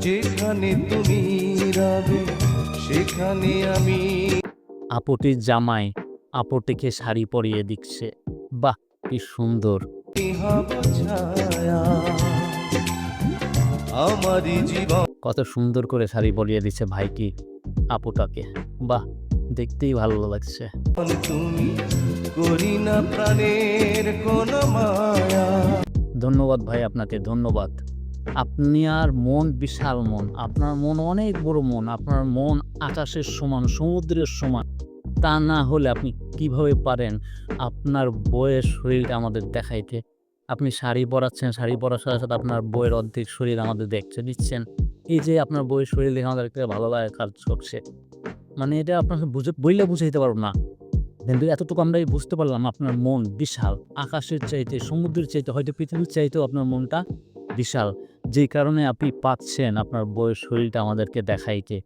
যেখানে তুমি রবে সেখানে আমি। আপুটির জামাই আপুটিকে শাড়ি পরিয়ে দিচ্ছে। বাহ, কি সুন্দর! হব ছায়া আমারই জীবন। কত সুন্দর করে শাড়ি পরিয়ে দিচ্ছে ভাইকে আপুটাকে। বাহ, দেখতেই ভালো লাগছে। তুমি করি না প্রাণের কোন মায়া। ধন্যবাদ ভাই, আপনাকে ধন্যবাদ। আপনি আর মন বিশাল মন, আপনার মন অনেক বড় মন, আপনার মন আকাশের সমান, সমুদ্রের সমান। তা না হলে আপনি কিভাবে পারেন আপনার বউয়ের শরীরটা আমাদের দেখাইতে? আপনি শাড়ি পরাচ্ছেন, শাড়ি পরার সাথে সাথে আপনার বউয়ের অর্ধেক শরীর আমাদের দেখতে দিচ্ছেন। এই যে আপনার বউয়ের শরীর দেখে আমাদের একটা ভালো লাগা কাজ করছে। মানে এটা আপনাকে বইলে বুঝাইতে পারব না। কিন্তু এতটুকু আমরা বুঝতে পারলাম আপনার মন বিশাল। আকাশের চাইতে, সমুদ্রের চাইতে, হয়তো পৃথিবীর চাইতেও আপনার মনটা বিশাল। যেই কারণে আপনি পাচ্ছেন আপনার বউয়ের শরীরটা আমাদেরকে দেখাইতে।